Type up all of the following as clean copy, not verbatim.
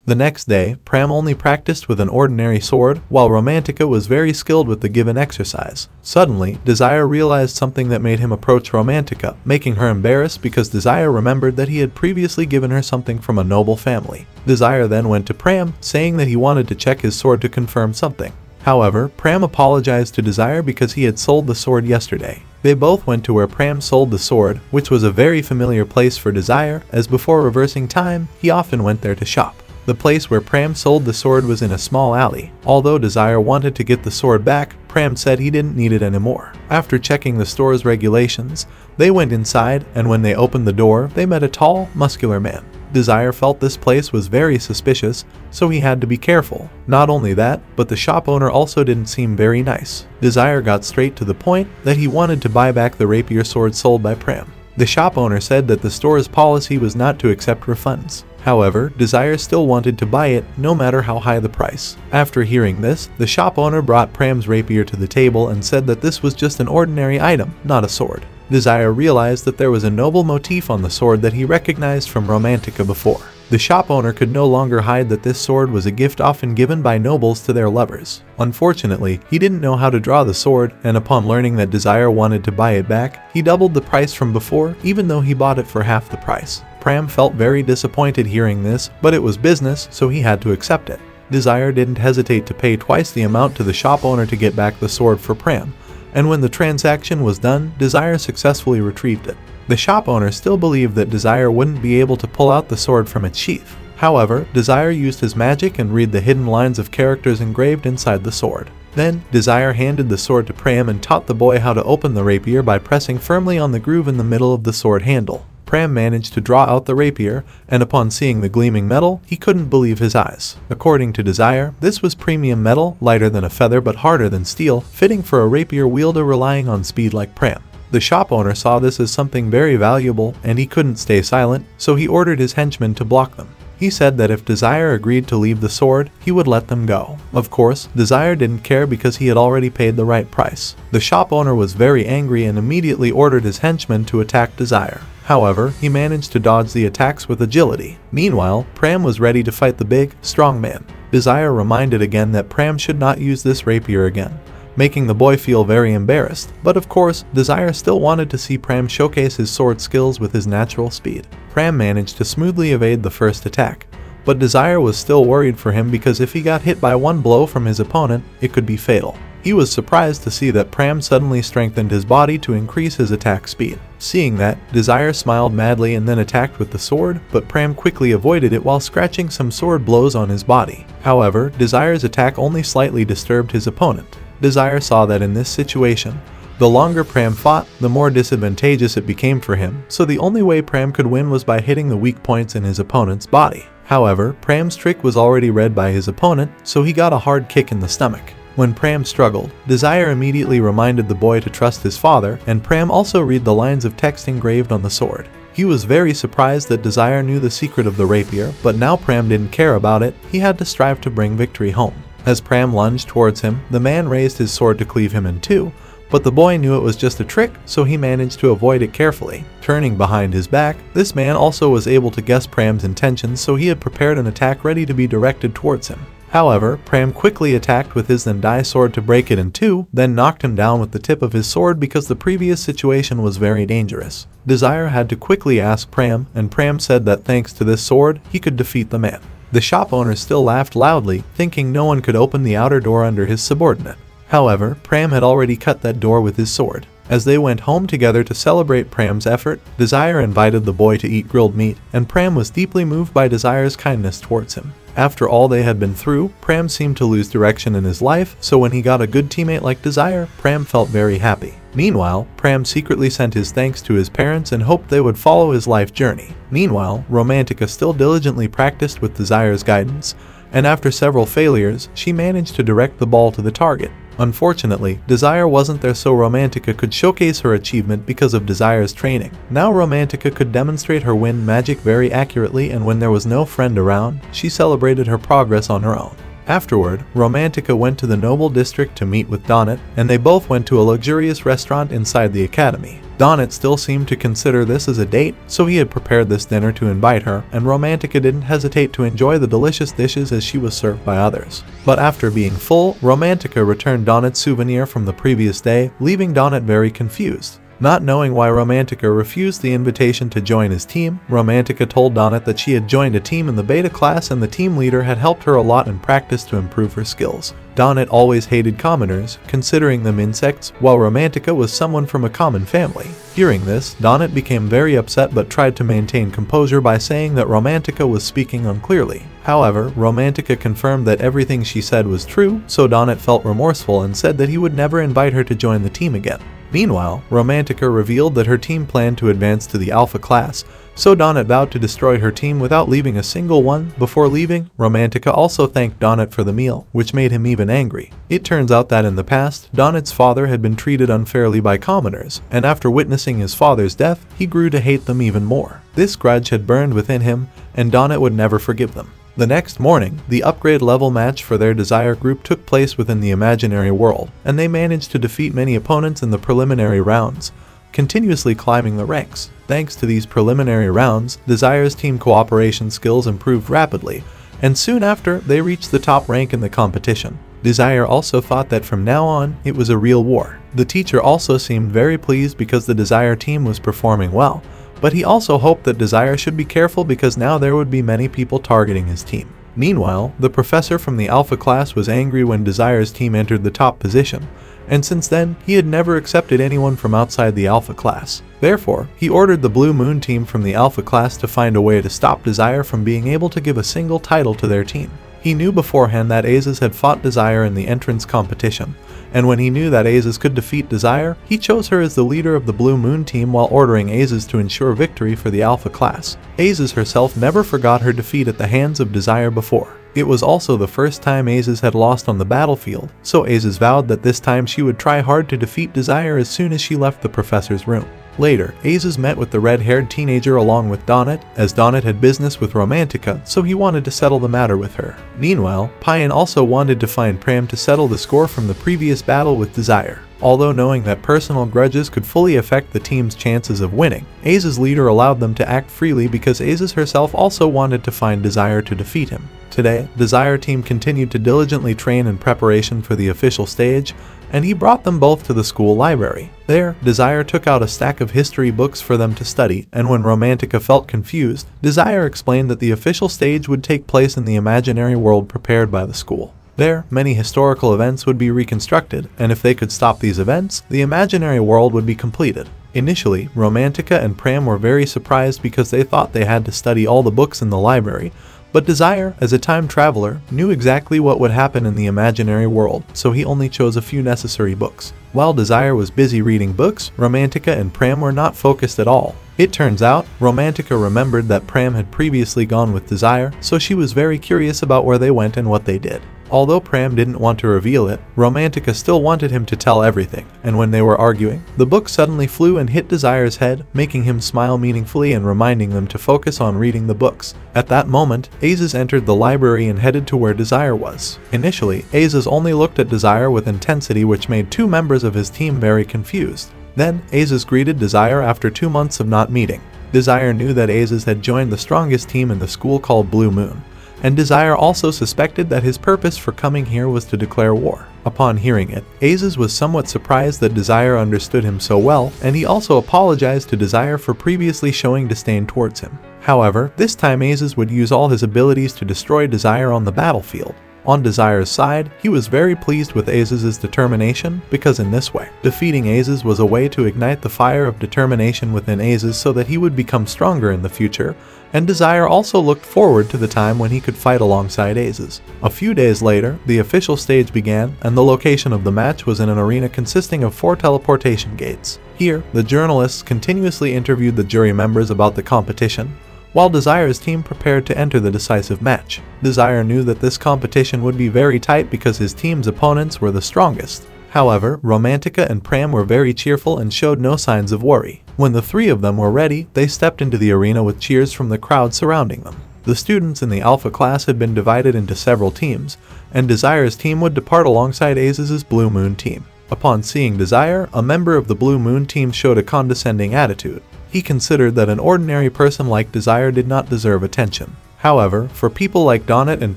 The next day, Pram only practiced with an ordinary sword, while Romantica was very skilled with the given exercise. Suddenly, Desire realized something that made him approach Romantica, making her embarrassed because Desire remembered that he had previously given her something from a noble family. Desire then went to Pram, saying that he wanted to check his sword to confirm something. However, Pram apologized to Desire because he had sold the sword yesterday. They both went to where Pram sold the sword, which was a very familiar place for Desire, as before reversing time, he often went there to shop. The place where Pram sold the sword was in a small alley. Although Desire wanted to get the sword back, Pram said he didn't need it anymore. After checking the store's regulations, they went inside, and when they opened the door, they met a tall, muscular man. Desire felt this place was very suspicious, so he had to be careful. Not only that, but the shop owner also didn't seem very nice. Desire got straight to the point that he wanted to buy back the rapier sword sold by Pram. The shop owner said that the store's policy was not to accept refunds. However, Desire still wanted to buy it, no matter how high the price. After hearing this, the shop owner brought Pram's rapier to the table and said that this was just an ordinary item, not a sword. Desire realized that there was a noble motif on the sword that he recognized from Romantica before. The shop owner could no longer hide that this sword was a gift often given by nobles to their lovers. Unfortunately, he didn't know how to draw the sword, and upon learning that Desire wanted to buy it back, he doubled the price from before, even though he bought it for half the price. Pram felt very disappointed hearing this, but it was business, so he had to accept it. Desire didn't hesitate to pay twice the amount to the shop owner to get back the sword for Pram, and when the transaction was done, Desire successfully retrieved it. The shop owner still believed that Desire wouldn't be able to pull out the sword from its sheath. However, Desire used his magic and read the hidden lines of characters engraved inside the sword. Then, Desire handed the sword to Pram and taught the boy how to open the rapier by pressing firmly on the groove in the middle of the sword handle. Pram managed to draw out the rapier, and upon seeing the gleaming metal, he couldn't believe his eyes. According to Desire, this was premium metal, lighter than a feather but harder than steel, fitting for a rapier wielder relying on speed like Pram. The shop owner saw this as something very valuable, and he couldn't stay silent, so he ordered his henchmen to block them. He said that if Desire agreed to leave the sword, he would let them go. Of course, Desire didn't care because he had already paid the right price. The shop owner was very angry and immediately ordered his henchmen to attack Desire. However, he managed to dodge the attacks with agility. Meanwhile, Pram was ready to fight the big, strong man. Desire reminded again that Pram should not use this rapier again, making the boy feel very embarrassed. But of course, Desire still wanted to see Pram showcase his sword skills with his natural speed. Pram managed to smoothly evade the first attack, but Desire was still worried for him because if he got hit by one blow from his opponent, it could be fatal. He was surprised to see that Pram suddenly strengthened his body to increase his attack speed. Seeing that, Desire smiled madly and then attacked with the sword, but Pram quickly avoided it while scratching some sword blows on his body. However, Desire's attack only slightly disturbed his opponent. Desire saw that in this situation, the longer Pram fought, the more disadvantageous it became for him, so the only way Pram could win was by hitting the weak points in his opponent's body. However, Pram's trick was already read by his opponent, so he got a hard kick in the stomach. When Pram struggled, Desire immediately reminded the boy to trust his father, and Pram also read the lines of text engraved on the sword. He was very surprised that Desire knew the secret of the rapier, but now Pram didn't care about it, he had to strive to bring victory home. As Pram lunged towards him, the man raised his sword to cleave him in two, but the boy knew it was just a trick, so he managed to avoid it carefully. Turning behind his back, this man also was able to guess Pram's intentions, so he had prepared an attack ready to be directed towards him. However, Pram quickly attacked with his then-die sword to break it in two, then knocked him down with the tip of his sword because the previous situation was very dangerous. Desire had to quickly ask Pram, and Pram said that thanks to this sword, he could defeat the man. The shop owner still laughed loudly, thinking no one could open the outer door under his subordinate. However, Pram had already cut that door with his sword. As they went home together to celebrate Pram's effort, Desire invited the boy to eat grilled meat, and Pram was deeply moved by Desire's kindness towards him. After all they had been through, Pram seemed to lose direction in his life, so when he got a good teammate like Desire, Pram felt very happy. Meanwhile, Pram secretly sent his thanks to his parents and hoped they would follow his life journey. Meanwhile, Romantica still diligently practiced with Desire's guidance, and after several failures, she managed to direct the ball to the target. Unfortunately, Desire wasn't there, so Romantica could showcase her achievement because of Desire's training. Now Romantica could demonstrate her wind magic very accurately, and when there was no friend around, she celebrated her progress on her own. Afterward, Romantica went to the noble district to meet with Donnet, and they both went to a luxurious restaurant inside the academy. Donnet still seemed to consider this as a date, so he had prepared this dinner to invite her, and Romantica didn't hesitate to enjoy the delicious dishes as she was served by others. But after being full, Romantica returned Donnet's souvenir from the previous day, leaving Donnet very confused. Not knowing why Romantica refused the invitation to join his team, Romantica told Donnet that she had joined a team in the beta class and the team leader had helped her a lot in practice to improve her skills. Donnet always hated commoners, considering them insects, while Romantica was someone from a common family. Hearing this, Donnet became very upset but tried to maintain composure by saying that Romantica was speaking unclearly. However, Romantica confirmed that everything she said was true, so Donnet felt remorseful and said that he would never invite her to join the team again. Meanwhile, Romantica revealed that her team planned to advance to the Alpha class, so Donnet vowed to destroy her team without leaving a single one. Before leaving, Romantica also thanked Donnet for the meal, which made him even angry. It turns out that in the past, Donnet's father had been treated unfairly by commoners, and after witnessing his father's death, he grew to hate them even more. This grudge had burned within him, and Donnet would never forgive them. The next morning, the upgrade level match for their Desire group took place within the imaginary world, and they managed to defeat many opponents in the preliminary rounds, continuously climbing the ranks. Thanks to these preliminary rounds, Desire's team cooperation skills improved rapidly, and soon after, they reached the top rank in the competition. Desire also thought that from now on, it was a real war. The teacher also seemed very pleased because the Desire team was performing well, but he also hoped that Desire should be careful because now there would be many people targeting his team. Meanwhile, the professor from the Alpha class was angry when Desire's team entered the top position, and since then, he had never accepted anyone from outside the Alpha class. Therefore, he ordered the Blue Moon team from the Alpha class to find a way to stop Desire from being able to give a single title to their team. He knew beforehand that Aces had fought Desire in the entrance competition, and when he knew that Aces could defeat Desire, he chose her as the leader of the Blue Moon team while ordering Aces to ensure victory for the Alpha class. Aces herself never forgot her defeat at the hands of Desire before. It was also the first time Aces had lost on the battlefield, so Aces vowed that this time she would try hard to defeat Desire as soon as she left the professor's room. Later, Aces met with the red-haired teenager along with Donnet, as Donnet had business with Romantica, so he wanted to settle the matter with her. Meanwhile, Payan also wanted to find Pram to settle the score from the previous battle with Desire. Although knowing that personal grudges could fully affect the team's chances of winning, Aces' leader allowed them to act freely because Aces herself also wanted to find Desire to defeat him. Today, Desire team continued to diligently train in preparation for the official stage, and he brought them both to the school library. There, Desire took out a stack of history books for them to study, and when Romantica felt confused, Desire explained that the official stage would take place in the imaginary world prepared by the school. There, many historical events would be reconstructed, and if they could stop these events, the imaginary world would be completed. Initially, Romantica and Pram were very surprised because they thought they had to study all the books in the library, but Desire, as a time traveler, knew exactly what would happen in the imaginary world, so he only chose a few necessary books. While Desire was busy reading books, Romantica and Pram were not focused at all. It turns out, Romantica remembered that Pram had previously gone with Desire, so she was very curious about where they went and what they did. Although Pram didn't want to reveal it, Romantica still wanted him to tell everything, and when they were arguing, the book suddenly flew and hit Desire's head, making him smile meaningfully and reminding them to focus on reading the books. At that moment, Aces entered the library and headed to where Desire was. Initially, Aces only looked at Desire with intensity, which made two members of his team very confused. Then, Aces greeted Desire after 2 months of not meeting. Desire knew that Aces had joined the strongest team in the school called Blue Moon, and Desire also suspected that his purpose for coming here was to declare war. Upon hearing it, Aces was somewhat surprised that Desire understood him so well, and he also apologized to Desire for previously showing disdain towards him. However, this time Aces would use all his abilities to destroy Desire on the battlefield. On Desire's side, he was very pleased with Aces' determination because in this way, defeating Aces was a way to ignite the fire of determination within Aces so that he would become stronger in the future, and Desire also looked forward to the time when he could fight alongside Aces. A few days later, the official stage began, and the location of the match was in an arena consisting of 4 teleportation gates. Here, the journalists continuously interviewed the jury members about the competition, while Desire's team prepared to enter the decisive match. Desire knew that this competition would be very tight because his team's opponents were the strongest. However, Romantica and Pram were very cheerful and showed no signs of worry. When the 3 of them were ready, they stepped into the arena with cheers from the crowd surrounding them. The students in the Alpha class had been divided into several teams, and Desire's team would depart alongside Aces' Blue Moon team. Upon seeing Desire, a member of the Blue Moon team showed a condescending attitude. He considered that an ordinary person like Desire did not deserve attention. However, for people like Donut and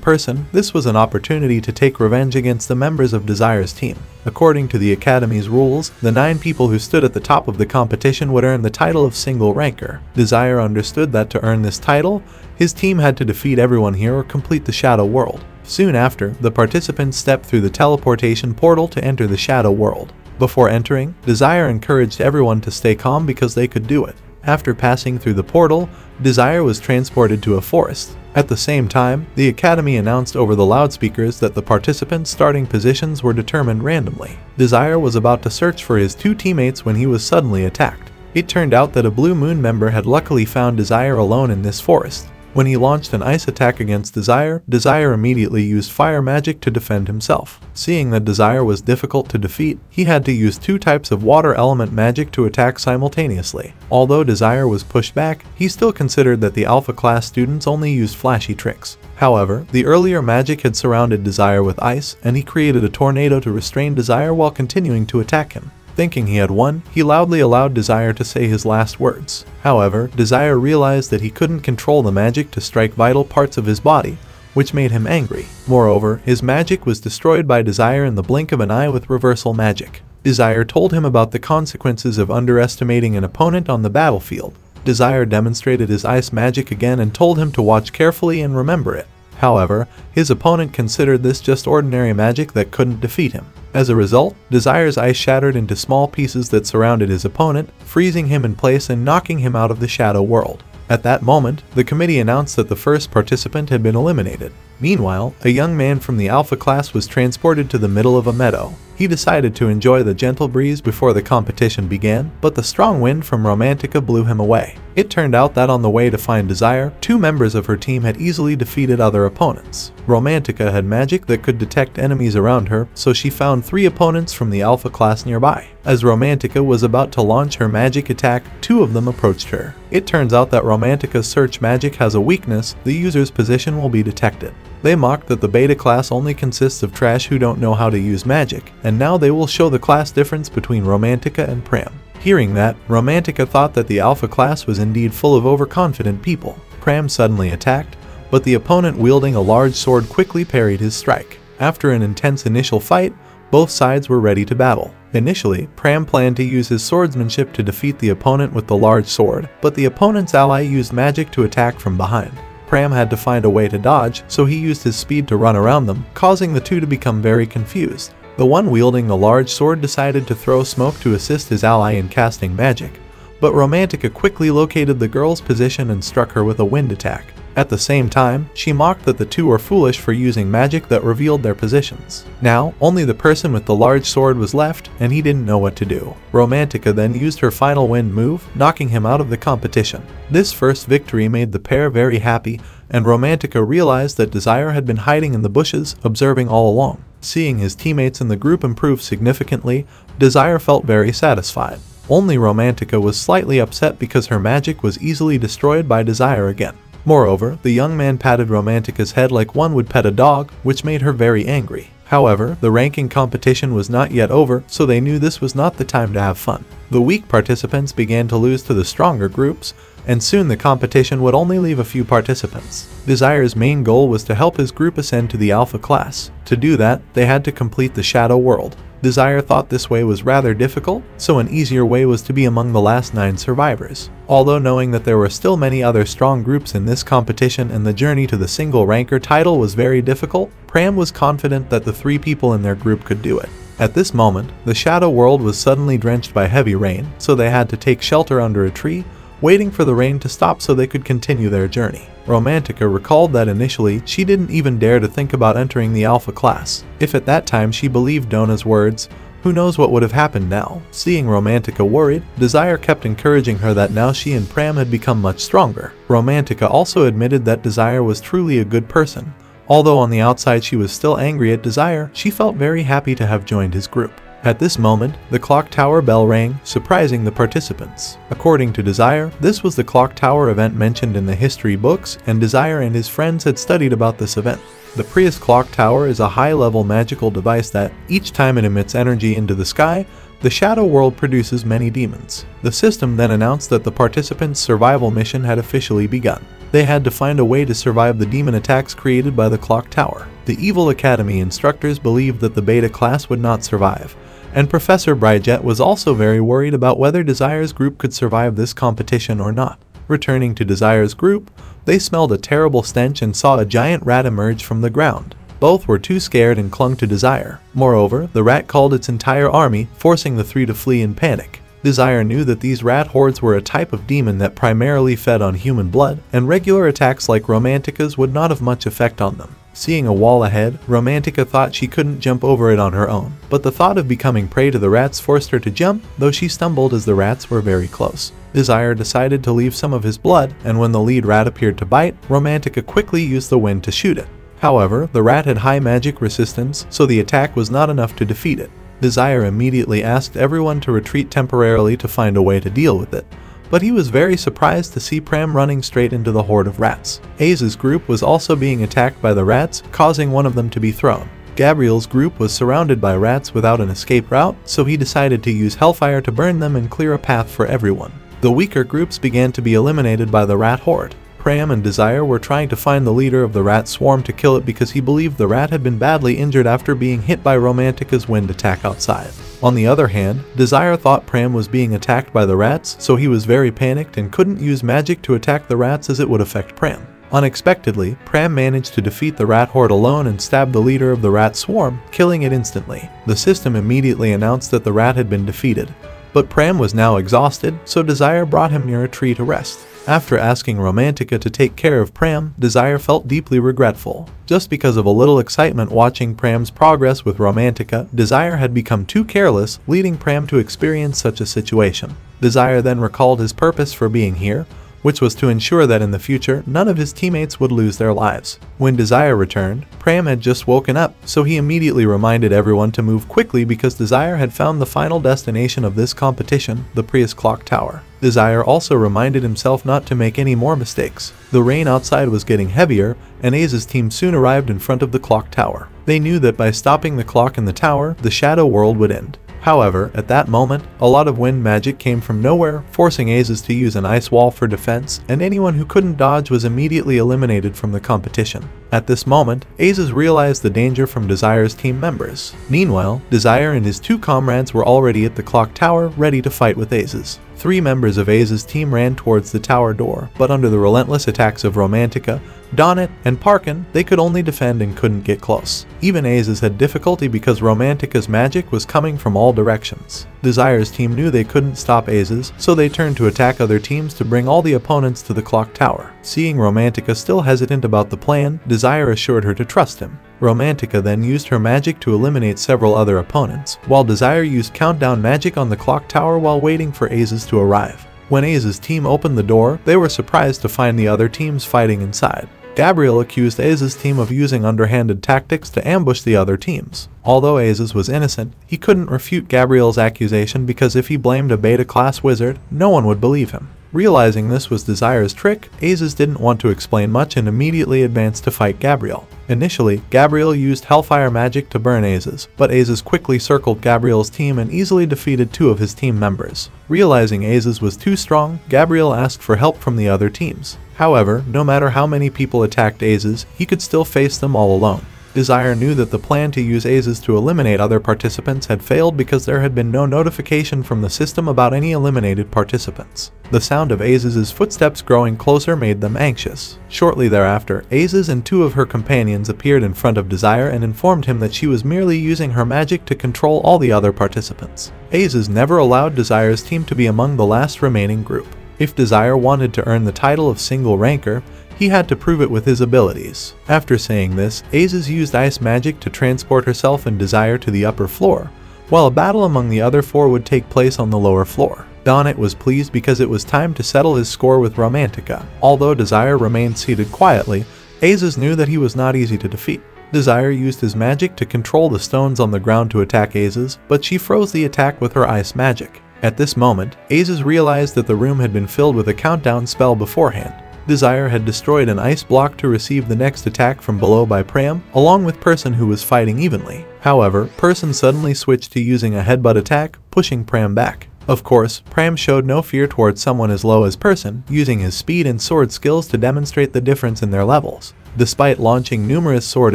Person, this was an opportunity to take revenge against the members of Desire's team. According to the Academy's rules, the 9 people who stood at the top of the competition would earn the title of single ranker. Desire understood that to earn this title, his team had to defeat everyone here or complete the Shadow World. Soon after, the participants stepped through the teleportation portal to enter the Shadow World. Before entering, Desire encouraged everyone to stay calm because they could do it. After passing through the portal, Desire was transported to a forest. At the same time, the Academy announced over the loudspeakers that the participants' starting positions were determined randomly. Desire was about to search for his 2 teammates when he was suddenly attacked. It turned out that a Blue Moon member had luckily found Desire alone in this forest. When he launched an ice attack against Desire, Desire immediately used fire magic to defend himself. Seeing that Desire was difficult to defeat, he had to use 2 types of water element magic to attack simultaneously. Although Desire was pushed back, he still considered that the Alpha class students only used flashy tricks. However, the earlier magic had surrounded Desire with ice, and he created a tornado to restrain Desire while continuing to attack him. Thinking he had won, he loudly allowed Desire to say his last words. However, Desire realized that he couldn't control the magic to strike vital parts of his body, which made him angry. Moreover, his magic was destroyed by Desire in the blink of an eye with reversal magic. Desire told him about the consequences of underestimating an opponent on the battlefield. Desire demonstrated his ice magic again and told him to watch carefully and remember it. However, his opponent considered this just ordinary magic that couldn't defeat him. As a result, Desire's ice shattered into small pieces that surrounded his opponent, freezing him in place and knocking him out of the Shadow World. At that moment, the committee announced that the first participant had been eliminated. Meanwhile, a young man from the Alpha class was transported to the middle of a meadow. He decided to enjoy the gentle breeze before the competition began, but the strong wind from Romantica blew him away. It turned out that on the way to find Desire, 2 members of her team had easily defeated other opponents. Romantica had magic that could detect enemies around her, so she found 3 opponents from the Alpha class nearby. As Romantica was about to launch her magic attack, 2 of them approached her. It turns out that Romantica's search magic has a weakness: the user's position will be detected. They mocked that the beta class only consists of trash who don't know how to use magic, and now they will show the class difference between Romantica and Pram. Hearing that, Romantica thought that the Alpha class was indeed full of overconfident people. Pram suddenly attacked, but the opponent wielding a large sword quickly parried his strike. After an intense initial fight, both sides were ready to battle. Initially, Pram planned to use his swordsmanship to defeat the opponent with the large sword, but the opponent's ally used magic to attack from behind. Pram had to find a way to dodge, so he used his speed to run around them, causing the 2 to become very confused. The one wielding the large sword decided to throw smoke to assist his ally in casting magic, but Romantica quickly located the girl's position and struck her with a wind attack. At the same time, she mocked that the 2 were foolish for using magic that revealed their positions. Now, only the person with the large sword was left, and he didn't know what to do. Romantica then used her final wind move, knocking him out of the competition. This first victory made the pair very happy, and Romantica realized that Desire had been hiding in the bushes, observing all along. Seeing his teammates in the group improve significantly, Desire felt very satisfied. Only Romantica was slightly upset because her magic was easily destroyed by Desire again. Moreover, the young man patted Romantica's head like one would pet a dog, which made her very angry. However, the ranking competition was not yet over, so they knew this was not the time to have fun. The weak participants began to lose to the stronger groups, and soon the competition would only leave a few participants. Desire's main goal was to help his group ascend to the Alpha class. To do that, they had to complete the Shadow World. Desire thought this way was rather difficult, so an easier way was to be among the last 9 survivors. Although knowing that there were still many other strong groups in this competition and the journey to the single ranker title was very difficult, Pram was confident that the 3 people in their group could do it. At this moment, the Shadow World was suddenly drenched by heavy rain, so they had to take shelter under a tree, waiting for the rain to stop so they could continue their journey. Romantica recalled that initially she didn't even dare to think about entering the Alpha class. If at that time she believed Dona's words, who knows what would have happened now. Seeing Romantica worried, Desire kept encouraging her that now she and Pram had become much stronger. Romantica also admitted that Desire was truly a good person. Although on the outside she was still angry at Desire, she felt very happy to have joined his group. At this moment, the clock tower bell rang, surprising the participants. According to Desire, this was the clock tower event mentioned in the history books, and Desire and his friends had studied about this event. The Prius Clock Tower is a high-level magical device that, each time it emits energy into the sky, the shadow world produces many demons. The system then announced that the participants' survival mission had officially begun. They had to find a way to survive the demon attacks created by the clock tower. The Evil Academy instructors believed that the beta class would not survive, and Professor Bryjet was also very worried about whether Desire's group could survive this competition or not. Returning to Desire's group, they smelled a terrible stench and saw a giant rat emerge from the ground. Both were too scared and clung to Desire. Moreover, the rat called its entire army, forcing the three to flee in panic. Desire knew that these rat hordes were a type of demon that primarily fed on human blood, and regular attacks like Romantica's would not have much effect on them. Seeing a wall ahead, Romantica thought she couldn't jump over it on her own, but the thought of becoming prey to the rats forced her to jump, though she stumbled as the rats were very close. Desire decided to leave some of his blood, and when the lead rat appeared to bite, Romantica quickly used the wind to shoot it. However, the rat had high magic resistance, so the attack was not enough to defeat it. Desire immediately asked everyone to retreat temporarily to find a way to deal with it, but he was very surprised to see Pram running straight into the horde of rats. Aze's group was also being attacked by the rats, causing one of them to be thrown. Gabriel's group was surrounded by rats without an escape route, so he decided to use Hellfire to burn them and clear a path for everyone. The weaker groups began to be eliminated by the rat horde. Pram and Desire were trying to find the leader of the rat swarm to kill it because he believed the rat had been badly injured after being hit by Romantica's wind attack outside. On the other hand, Desire thought Pram was being attacked by the rats, so he was very panicked and couldn't use magic to attack the rats as it would affect Pram. Unexpectedly, Pram managed to defeat the rat horde alone and stab the leader of the rat swarm, killing it instantly. The system immediately announced that the rat had been defeated, but Pram was now exhausted, so Desire brought him near a tree to rest. After asking Romantica to take care of Pram, Desire felt deeply regretful. Just because of a little excitement watching Pram's progress with Romantica, Desire had become too careless, leading Pram to experience such a situation. Desire then recalled his purpose for being here, which was to ensure that in the future, none of his teammates would lose their lives. When Desire returned, Pram had just woken up, so he immediately reminded everyone to move quickly because Desire had found the final destination of this competition, the Prius Clock Tower. Desire also reminded himself not to make any more mistakes. The rain outside was getting heavier, and Aze's team soon arrived in front of the clock tower. They knew that by stopping the clock in the tower, the shadow world would end. However, at that moment, a lot of wind magic came from nowhere, forcing Aze's to use an ice wall for defense, and anyone who couldn't dodge was immediately eliminated from the competition. At this moment, Aze's realized the danger from Desire's team members. Meanwhile, Desire and his two comrades were already at the clock tower, ready to fight with Aze's. 3 members of Aze's team ran towards the tower door, but under the relentless attacks of Romantica, Donnet, and Parkin, they could only defend and couldn't get close. Even Aze's had difficulty because Romantica's magic was coming from all directions. Desire's team knew they couldn't stop Aze's, so they turned to attack other teams to bring all the opponents to the clock tower. Seeing Romantica still hesitant about the plan, Desire assured her to trust him. Romantica then used her magic to eliminate several other opponents, while Desire used countdown magic on the clock tower while waiting for Aze's to arrive. When Aze's team opened the door, they were surprised to find the other teams fighting inside. Gabriel accused Aze's team of using underhanded tactics to ambush the other teams. Although Aze's was innocent, he couldn't refute Gabriel's accusation because if he blamed a beta-class wizard, no one would believe him. Realizing this was Desire's trick, Aze's didn't want to explain much and immediately advanced to fight Gabriel. Initially, Gabriel used Hellfire magic to burn Aze's, but Aze's quickly circled Gabriel's team and easily defeated 2 of his team members. Realizing Aze's was too strong, Gabriel asked for help from the other teams. However, no matter how many people attacked Aze's, he could still face them all alone. Desire knew that the plan to use Aze's to eliminate other participants had failed because there had been no notification from the system about any eliminated participants. The sound of Aze's footsteps growing closer made them anxious. Shortly thereafter, Aze's and 2 of her companions appeared in front of Desire and informed him that she was merely using her magic to control all the other participants. Aze's never allowed Desire's team to be among the last remaining group. If Desire wanted to earn the title of single ranker, he had to prove it with his abilities. After saying this, Aze's used ice magic to transport herself and Desire to the upper floor, while a battle among the other 4 would take place on the lower floor. Donnet was pleased because it was time to settle his score with Romantica. Although Desire remained seated quietly, Aze's knew that he was not easy to defeat. Desire used his magic to control the stones on the ground to attack Aze's, but she froze the attack with her ice magic. At this moment, Aze's realized that the room had been filled with a countdown spell beforehand. Desire had destroyed an ice block to receive the next attack from below by Pram, along with Person, who was fighting evenly. However, Person suddenly switched to using a headbutt attack, pushing Pram back. Of course, Pram showed no fear towards someone as low as Person, using his speed and sword skills to demonstrate the difference in their levels. Despite launching numerous sword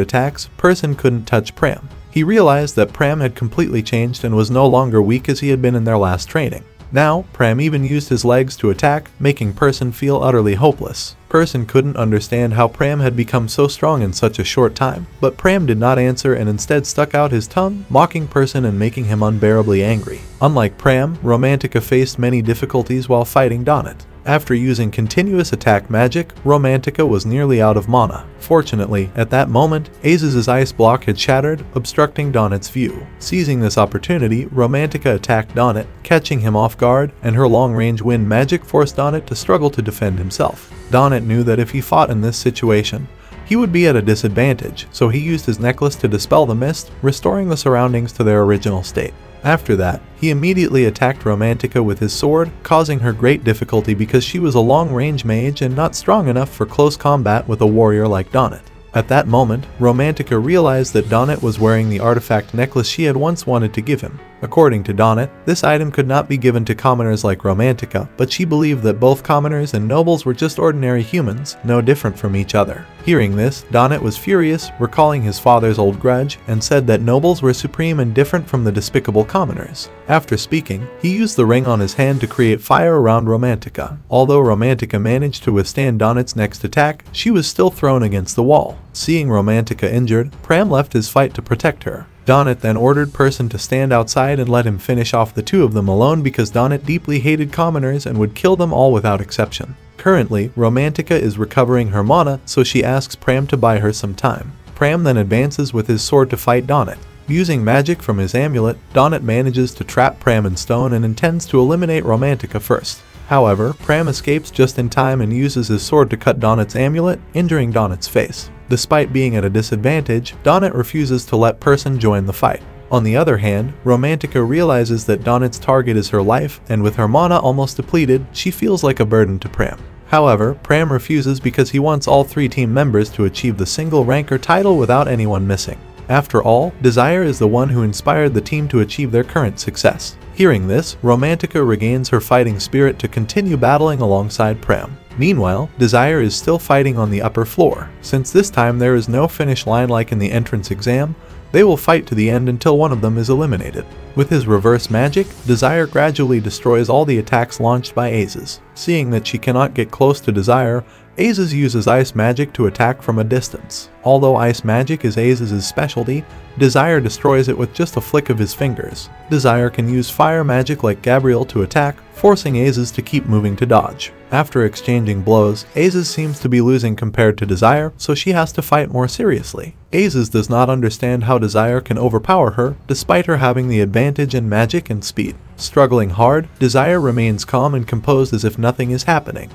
attacks, Person couldn't touch Pram. He realized that Pram had completely changed and was no longer weak as he had been in their last training. Now, Pram even used his legs to attack, making Person feel utterly hopeless. Person couldn't understand how Pram had become so strong in such a short time, but Pram did not answer and instead stuck out his tongue, mocking Person and making him unbearably angry. Unlike Pram, Romantica faced many difficulties while fighting Donnet. After using continuous attack magic, Romantica was nearly out of mana. Fortunately, at that moment, Aziz's ice block had shattered, obstructing Donnet's view. Seizing this opportunity, Romantica attacked Donnet, catching him off guard, and her long-range wind magic forced Donnet to struggle to defend himself. Donnet knew that if he fought in this situation, he would be at a disadvantage, so he used his necklace to dispel the mist, restoring the surroundings to their original state. After that, he immediately attacked Romantica with his sword, causing her great difficulty because she was a long-range mage and not strong enough for close combat with a warrior like Donnet. At that moment, Romantica realized that Donnet was wearing the artifact necklace she had once wanted to give him. According to Donnet, this item could not be given to commoners like Romantica, but she believed that both commoners and nobles were just ordinary humans, no different from each other. Hearing this, Donnet was furious, recalling his father's old grudge, and said that nobles were supreme and different from the despicable commoners. After speaking, he used the ring on his hand to create fire around Romantica. Although Romantica managed to withstand Donnet's next attack, she was still thrown against the wall. Seeing Romantica injured, Pram left his fight to protect her. Donnet then ordered Person to stand outside and let him finish off the two of them alone because Donnet deeply hated commoners and would kill them all without exception. Currently, Romantica is recovering her mana, so she asks Pram to buy her some time. Pram then advances with his sword to fight Donnet. Using magic from his amulet, Donnet manages to trap Pram in stone and intends to eliminate Romantica first. However, Pram escapes just in time and uses his sword to cut Donnet's amulet, injuring Donnet's face. Despite being at a disadvantage, Donnet refuses to let Person join the fight. On the other hand, Romantica realizes that Donnet's target is her life, and with her mana almost depleted, she feels like a burden to Pram. However, Pram refuses because he wants all three team members to achieve the single ranker title without anyone missing. After all, Desire is the one who inspired the team to achieve their current success. Hearing this, Romantica regains her fighting spirit to continue battling alongside Pram. Meanwhile, Desire is still fighting on the upper floor. Since this time there is no finish line like in the entrance exam, they will fight to the end until one of them is eliminated. With his reverse magic, Desire gradually destroys all the attacks launched by Aziz. Seeing that she cannot get close to Desire, Aziz uses ice magic to attack from a distance. Although ice magic is Aziz's specialty, Desire destroys it with just a flick of his fingers. Desire can use fire magic like Gabriel to attack, forcing Aziz to keep moving to dodge. After exchanging blows, Aziz seems to be losing compared to Desire, so she has to fight more seriously. Aziz does not understand how Desire can overpower her, despite her having the advantage in magic and speed. Struggling hard, Desire remains calm and composed as if nothing is happening.